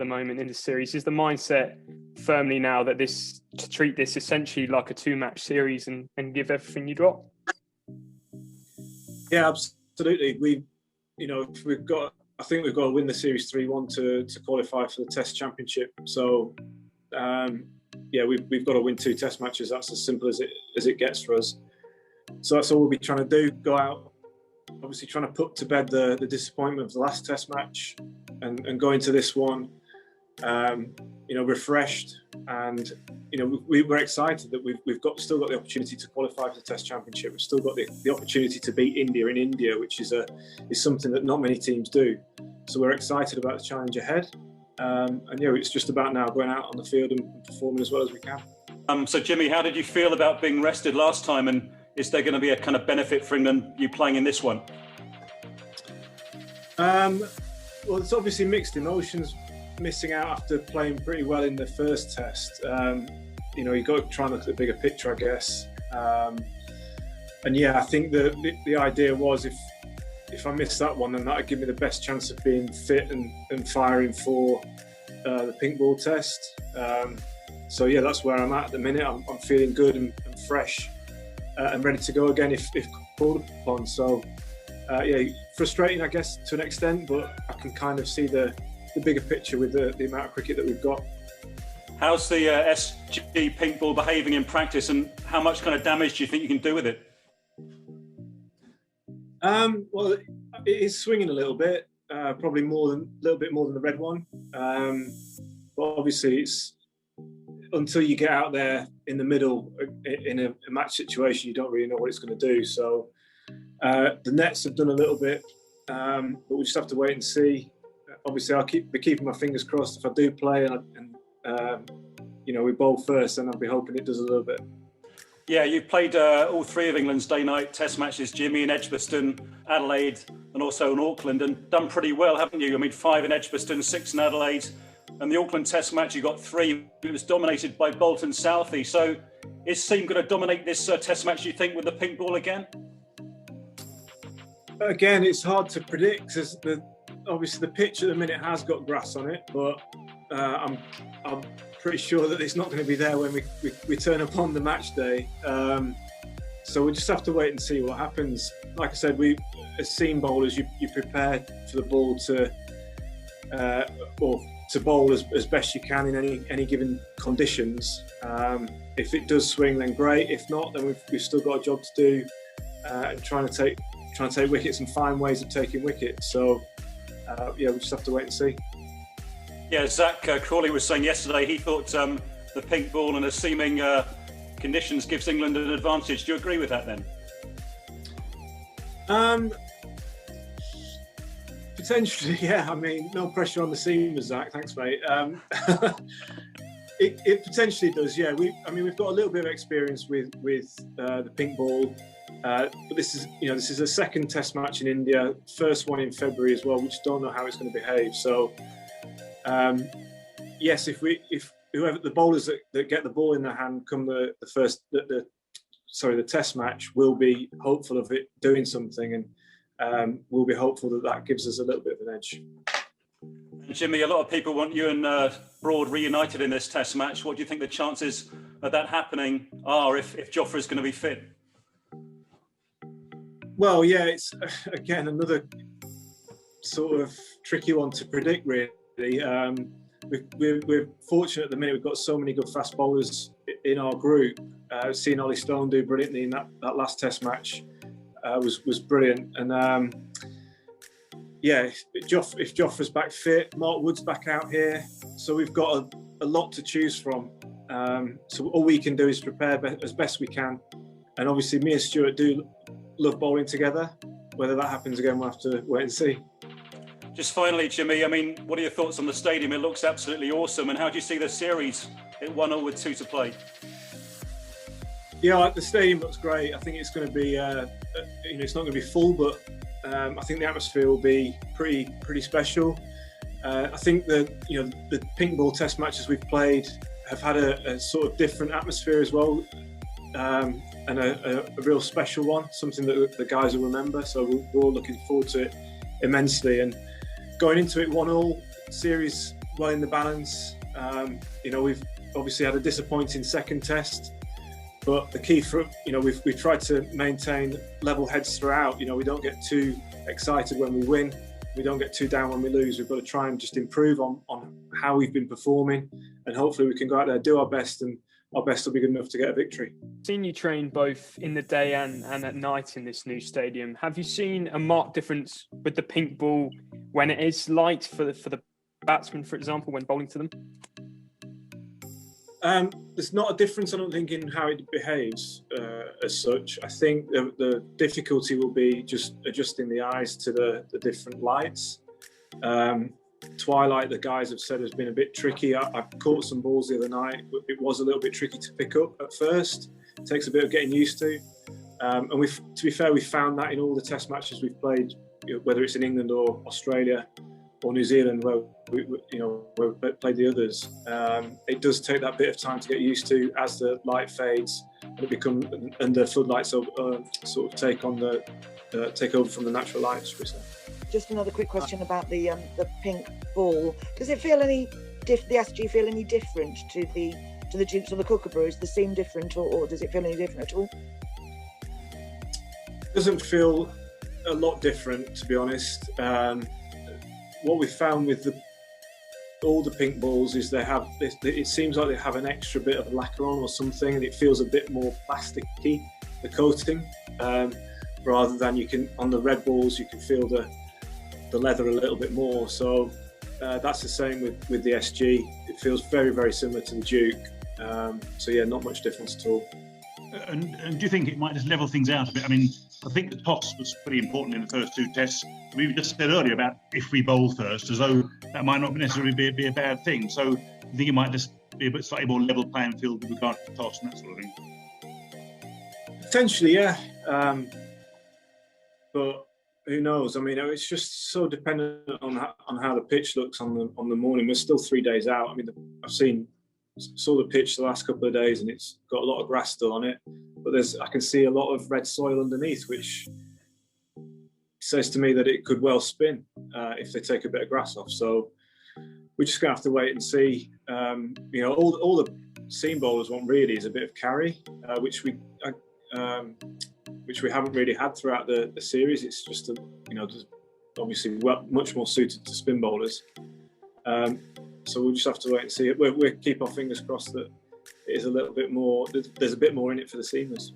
moment in the series? Is the mindset firmly now that to treat this essentially like a 2-match series and give everything you got? Yeah, absolutely. I think we've got to win the series 3-1 to qualify for the Test Championship. So, we've got to win 2 Test matches. That's as simple as it gets for us. So that's all we'll be trying to do. Go out, obviously trying to put to bed the disappointment of the last Test match, and go into this one, refreshed, and we're excited that we've still got the opportunity to qualify for the Test Championship. We've still got the opportunity to beat India in India, which is something that not many teams do. So we're excited about the challenge ahead, it's just about now going out on the field and performing as well as we can. So Jimmy, how did you feel about being rested last time, and is there going to be a kind of benefit for England you playing in this one? Well, it's obviously mixed emotions. Missing out after playing pretty well in the first Test, you've got to try and look at the bigger picture, I guess. I think the idea was if I missed that one, then that would give me the best chance of being fit and firing for the pink ball Test. That's where I'm at the minute. I'm feeling good and fresh and ready to go again if called upon. So frustrating, I guess, to an extent, but I can kind of see the bigger picture with the amount of cricket that we've got. How's the SG pink ball behaving in practice, and how much kind of damage do you think you can do with it? Well, it is swinging a little bit, probably a little bit more than the red one. But obviously, it's until you get out there in the middle in a match situation, you don't really know what it's going to do. So the nets have done a little bit, but we just have to wait and see. Obviously, I'll be keeping my fingers crossed if I do play and we bowl first, then I'll be hoping it does a little bit. Yeah, you've played all 3 of England's day-night Test matches, Jimmy, in Edgbaston, Adelaide, and also in Auckland, and done pretty well, haven't you? I mean, 5 in Edgbaston, 6 in Adelaide, and the Auckland Test match you got 3. It was dominated by Bolton Southey. So, is Seam going to dominate this Test match, you think, with the pink ball again? Again, it's hard to predict because obviously the pitch at the minute has got grass on it, but I'm pretty sure that it's not going to be there when we turn up on the match day. So we just have to wait and see what happens. Like I said, we as seam bowlers, you prepare for the ball to bowl as best you can in any given conditions. If it does swing, then great. If not, then we've still got a job to do and trying to take wickets and find ways of taking wickets. So we just have to wait and see. Yeah, Zach Crawley was saying yesterday he thought the pink ball and the seaming conditions gives England an advantage. Do you agree with that then? Potentially, yeah. I mean, no pressure on the seamers, Zach. Thanks, mate. It potentially does, yeah. We've got a little bit of experience with the pink ball, but this is a second Test match in India, first one in February as well. We just don't know how it's going to behave. So, yes, if whoever the bowlers that get the ball in their hand come the Test match, will be hopeful of it doing something, and we'll be hopeful that gives us a little bit of an edge. Jimmy, a lot of people want you and Broad reunited in this Test match. What do you think the chances of that happening are if Jofra's going to be fit? Well, yeah, it's again another sort of tricky one to predict, really. We're fortunate at the minute. We've got so many good fast bowlers in our group. Seeing Ollie Stone do brilliantly in that last Test match was brilliant. And if Jofra's back fit, Mark Wood's back out here, so we've got a lot to choose from. So all we can do is prepare as best we can. And obviously, me and Stuart do love bowling together. Whether that happens again, we'll have to wait and see. Just finally, Jimmy, I mean, what are your thoughts on the stadium? It looks absolutely awesome. And how do you see the series at 1-1 with 2 to play? Yeah, the stadium looks great. I think it's going to be, it's not going to be full, but I think the atmosphere will be pretty special. I think the pink ball Test matches we've played have had a sort of different atmosphere as well, and a real special one, something that the guys will remember. So we're all looking forward to it immensely. And going into it 1-1 series well in the balance. You know, we've obviously had a disappointing second test, but the key for, you know, we've tried to maintain level heads throughout. You know, we don't get too excited when we win. We don't get too down when we lose. We've got to try and just improve on how we've been performing, and hopefully we can go out there, do our best, and our best will be good enough to get a victory. Seen you train both in the day and at night in this new stadium. Have you seen a marked difference with the pink ball when it is light for the batsmen, for example, when bowling to them? There's not a difference, I don't think, in how it behaves as such. I think the difficulty will be just adjusting the eyes to the different lights. Twilight, the guys have said, has been a bit tricky. I caught some balls the other night. It was a little bit tricky to pick up at first. It takes a bit of getting used to. And to be fair, we found that in all the test matches we've played, whether it's in England or Australia or New Zealand, where we played the others. It does take that bit of time to get used to as the light fades and the floodlights sort of take over from the natural light, should we say. Just another quick question about the pink ball. Does it feel the SG feel any different to the Dukes or the Kookaburras? Does it seem different, or does it feel any different at all? It doesn't feel a lot different, to be honest. What we found with all the pink balls is it seems like they have an extra bit of lacquer on or something, and it feels a bit more plasticky, the coating, rather than on the red balls you can feel the leather a little bit more. So that's the same with the SG. It feels very, very similar to the Duke. So yeah, not much difference at all. And do you think it might just level things out a bit? I mean, I think the toss was pretty important in the first two tests. We just said earlier about if we bowl first, as though that might not necessarily be a bad thing. So I think it might just be a bit slightly more level playing field with regard to the toss and that sort of thing. Potentially, yeah. But who knows? I mean, it's just so dependent on how the pitch looks on the morning. We're still 3 days out. I mean, saw the pitch the last couple of days, and it's got a lot of grass still on it. But I can see a lot of red soil underneath, which says to me that it could well spin if they take a bit of grass off. So we're just going to have to wait and see. You know, all the seam bowlers want really is a bit of carry, which we haven't really had throughout the series. It's just obviously much more suited to spin bowlers. So we'll just have to wait and see. We'll keep our fingers crossed that it is a little bit more. There's a bit more in it for the seamers.